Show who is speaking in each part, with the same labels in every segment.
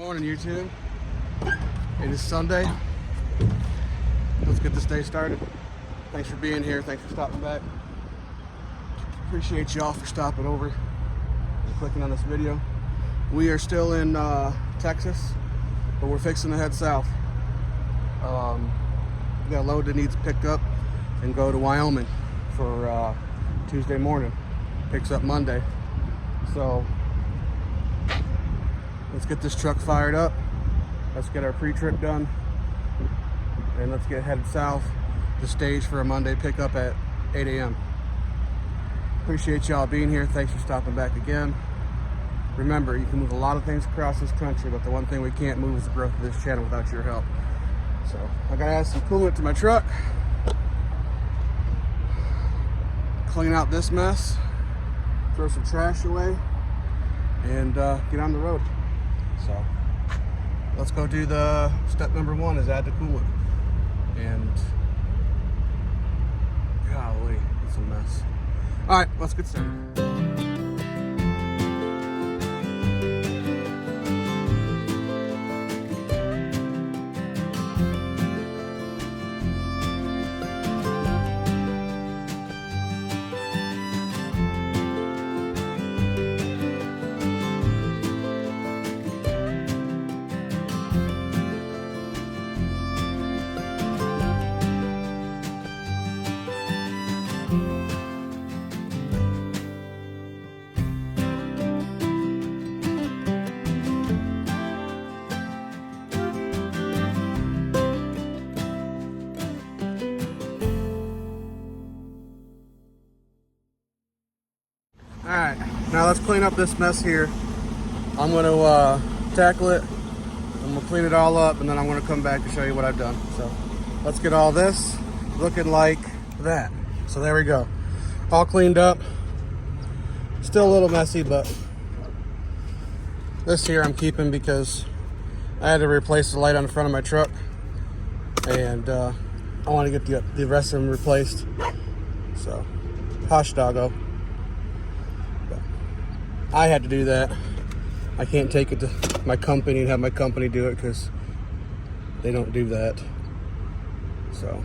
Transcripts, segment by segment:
Speaker 1: Morning, YouTube. It is Sunday. Let's get this day started. Thanks for being here. Thanks for stopping back. Appreciate y'all for stopping over and clicking on this video. We are still in Texas, but we're fixing to head south. We got a load that needs picked up and go to Wyoming for Tuesday morning. Picks up Monday. So let's get this truck fired up. Let's get our pre-trip done. And let's get headed south to stage for a Monday pickup at 8 a.m. Appreciate y'all being here. Thanks for stopping back again. Remember, you can move a lot of things across this country, but the one thing we can't move is the growth of this channel without your help. So I gotta add some coolant to my truck, clean out this mess, throw some trash away, and get on the road. So let's go do the step number one, is add the coolant. And golly, it's a mess. All right, let's get started. All right, now let's clean up this mess here. I'm gonna tackle it, and we'll clean it all up, and then I'm gonna come back to show you what I've done. So let's get all this looking like that. So there we go, all cleaned up. Still a little messy, but this here I'm keeping because I had to replace the light on the front of my truck, and I want to get the rest of them replaced. So, hush doggo. I had to do that. I can't take it to my company and have my company do it because they don't do that. So,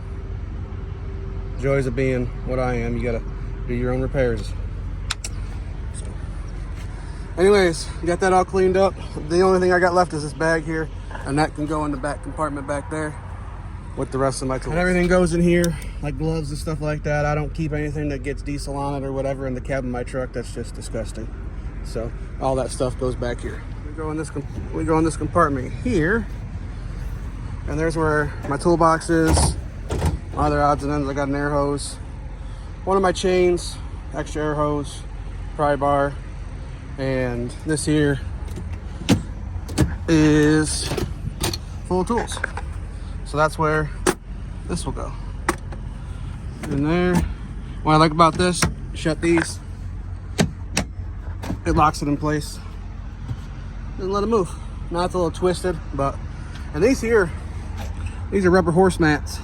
Speaker 1: joys of being what I am, you gotta do your own repairs. So, anyways, got that all cleaned up. The only thing I got left is this bag here, and that can go in the back compartment back there with the rest of my tools. And everything goes in here, like gloves and stuff like that. I don't keep anything that gets diesel on it or whatever in the cab of my truck. That's just disgusting. So all that stuff goes back here. We go in this compartment here, and there's where my toolbox is. My other odds and ends, I got an air hose, one of my chains, extra air hose, pry bar, and this here is full of tools. So that's where this will go. In there. What I like about this, shut these. It locks it in place. Doesn't let it move. Now it's a little twisted, and these are rubber horse mats.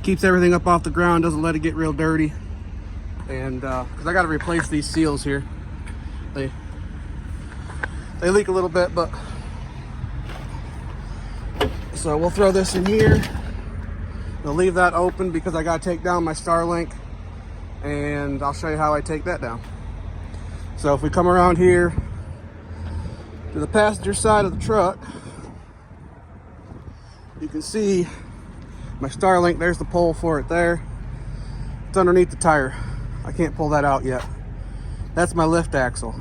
Speaker 1: Keeps everything up off the ground, doesn't let it get real dirty. And because I got to replace these seals here, they leak a little bit, but so we'll throw this in here. We'll leave that open because I got to take down my Starlink, and I'll show you how I take that down. So if we come around here to the passenger side of the truck, you can see my Starlink. There's the pole for it there. It's underneath the tire. I can't pull that out yet. That's my lift axle,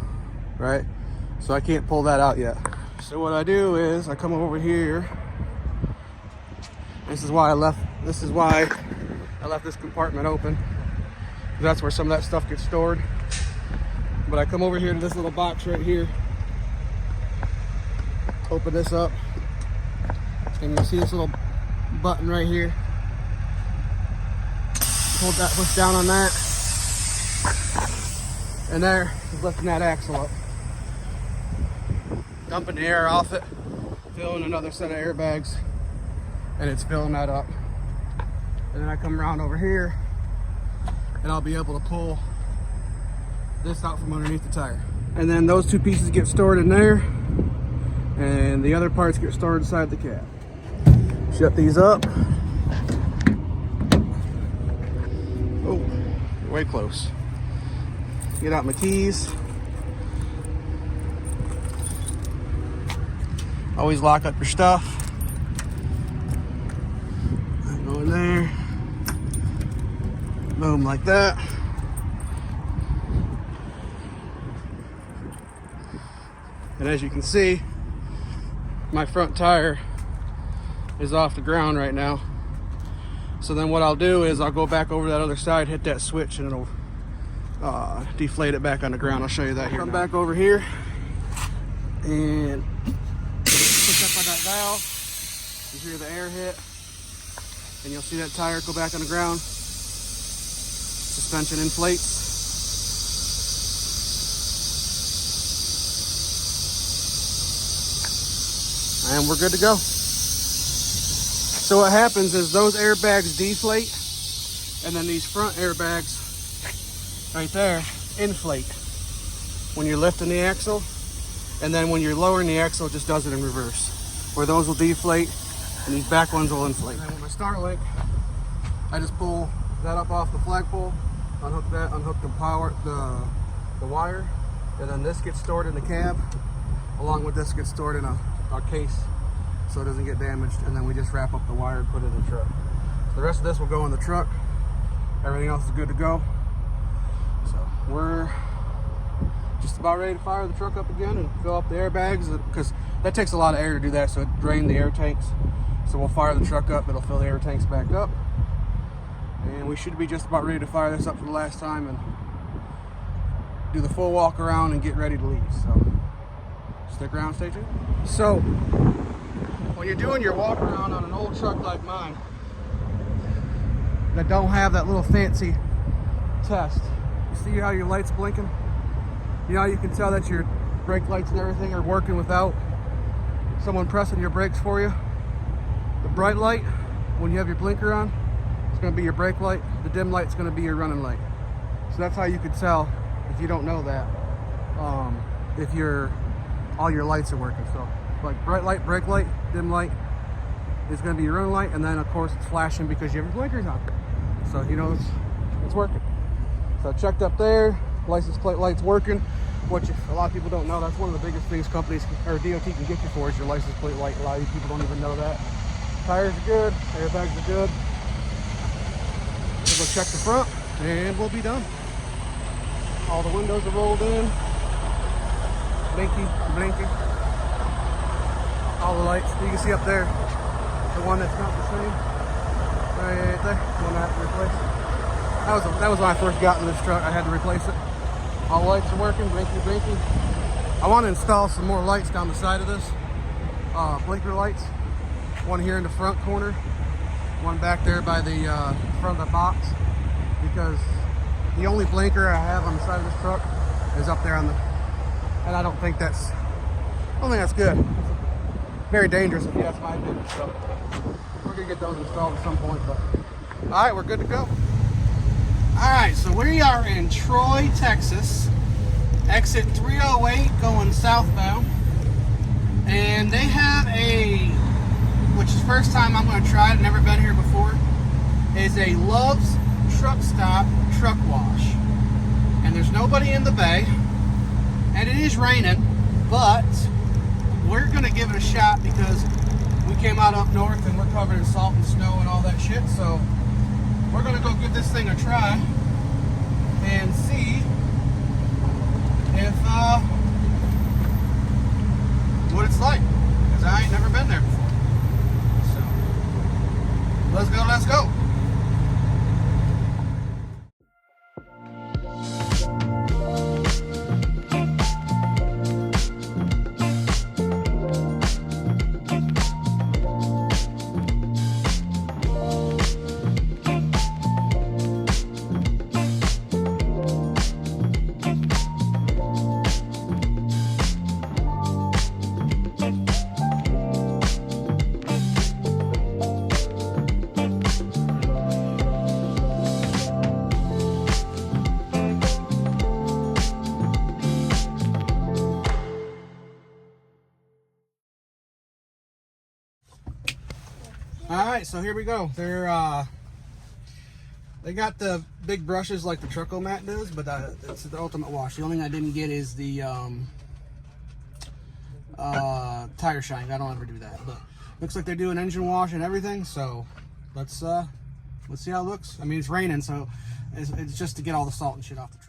Speaker 1: right? So I can't pull that out yet. So what I do is I come over here. This is why I left this compartment open. That's where some of that stuff gets stored. But I come over here to this little box right here, open this up, and you see this little button right here. Push down on that, and there is lifting that axle up. Dumping the air off it, filling another set of airbags, and it's filling that up. And then I come around over here, and I'll be able to pull this out from underneath the tire. And then those two pieces get stored in there. and the other parts get stored inside the cab. Shut these up. Oh, you're way close. Get out my keys. Always lock up your stuff. Go in there. Boom, like that. And as you can see, my front tire is off the ground right now. So then what I'll do is I'll go back over that other side, hit that switch, and it'll deflate it back on the ground. I'll show you that here. Come back over here and push up on that valve. You hear the air hit, and you'll see that tire go back on the ground. Suspension inflates. And we're good to go. So what happens is those airbags deflate, and then these front airbags right there inflate when you're lifting the axle, and then when you're lowering the axle, it just does it in reverse, where those will deflate and these back ones will inflate. And with my start link, I just pull that up off the flagpole, unhook that, unhook the wire, and then this gets stored in the cab, along with this gets stored in a case so it doesn't get damaged, and then we just wrap up the wire and put it in the truck. So the rest of this will go in the truck. Everything else is good to go. So we're just about ready to fire the truck up again and fill up the airbags, because that takes a lot of air to do that, so it drains the air tanks. So we'll fire the truck up, it'll fill the air tanks back up, and we should be just about ready to fire this up for the last time and do the full walk around and get ready to leave. So stick around, stay tuned. So when you're doing your walk around on an old truck like mine that don't have that little fancy test, you see how your light's blinking? You know how you can tell that your brake lights and everything are working without someone pressing your brakes for you? The bright light, when you have your blinker on, it's going to be your brake light. The dim light's going to be your running light. So that's how you could tell, if you don't know that, if all your lights are working. So like bright light, brake light, dim light is going to be your running light, and then of course it's flashing because you have your blinkers on. So you know it's working. So I checked up there, license plate light's working, which a lot of people don't know. That's one of the biggest things companies or DOT can get you for, is your license plate light. A lot of people don't even know that. Tires are good, airbags are good. We'll go check the front and we'll be done. All the windows are rolled in. Blinky, blinky. All the lights. You can see up there, the one that's not the same. Right there, the one I have to replace. That was when I first got in this truck. I had to replace it. All the lights are working, blinky, blinky. I want to install some more lights down the side of this. Blinker lights. One here in the front corner. One back there by the front of the box. Because the only blinker I have on the side of this truck is up there on the, and I don't think that's good. It's very dangerous if you ask my opinion. So we're gonna get those installed at some point. But all right, we're good to go. All right, so we are in Troy, Texas, exit 308 going southbound, and they have which is the first time I'm going to try it, never been here before, is a Love's Truck Stop Truck Wash. And there's nobody in the bay, and it is raining, but we're going to give it a shot because we came out up north and we're covered in salt and snow and all that shit. So we're going to go give this thing a try and see if what it's like, because I ain't never been there before. So let's go, let's go. All right, so here we go. They got the big brushes like the Truckomat does, but it's the ultimate wash. The only thing I didn't get is the tire shine. I don't ever do that, but looks like they're doing engine wash and everything. So let's see how it looks. I mean, it's raining, so it's just to get all the salt and shit off the truck.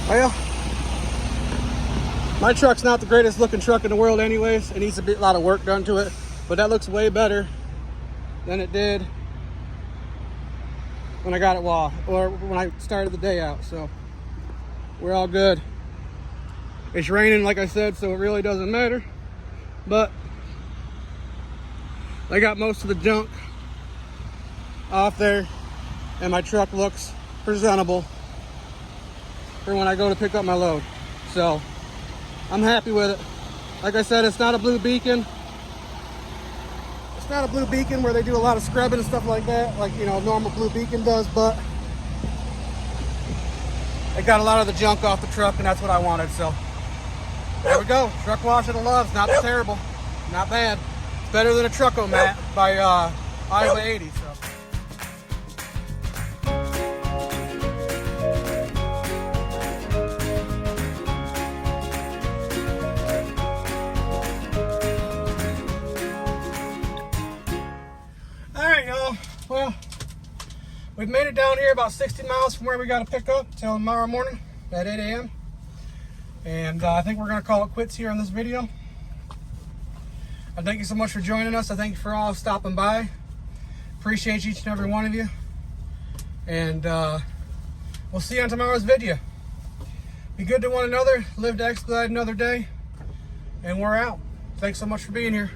Speaker 1: Well, my truck's not the greatest looking truck in the world anyways. It needs a lot of work done to it, but that looks way better than it did when I got it or when I started the day out. So we're all good. It's raining, like I said, so it really doesn't matter, but I got most of the junk off there and my truck looks presentable for when I go to pick up my load. So I'm happy with it. Like I said, it's not a blue beacon. It's not a blue beacon where they do a lot of scrubbing and stuff like that, like, you know, a normal blue beacon does, but it got a lot of the junk off the truck, and that's what I wanted. So there we go. Truck wash of the loves. Not terrible. Not bad. It's better than a Truckomat by Iowa 80. So. Well, we've made it down here about 60 miles from where we got to pick up till tomorrow morning at 8 a.m. And I think we're going to call it quits here on this video. I thank you so much for joining us. I thank you for all stopping by. Appreciate each and every one of you. And we'll see you on tomorrow's video. Be good to one another. Live to expedite another day. And we're out. Thanks so much for being here.